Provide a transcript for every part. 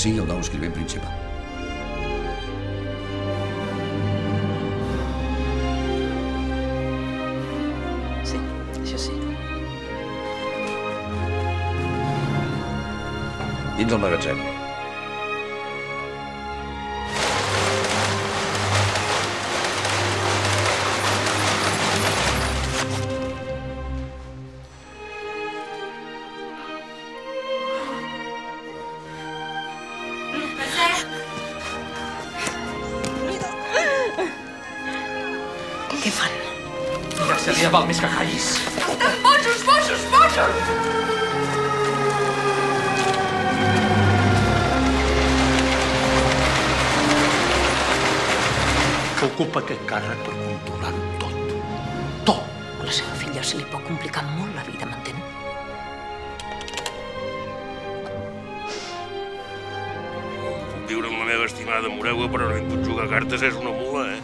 sigui el nou escrivent principal. Sí, això sí. Dins el magatzem. Què fan? Ja seria val més que callis. Estan bojos, bojos, bojos! Que ocupa aquest càrrec per controlar-ho tot. Tot. A la seva filla se li pot complicar molt la vida, m'entén? Puc viure amb la meva estimada Moreua, però no hi puc jugar a cartes, és una mula, eh?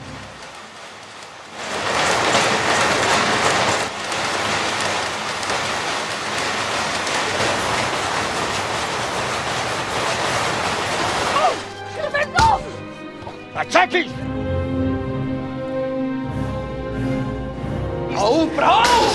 Aixequi's! Prou, prou!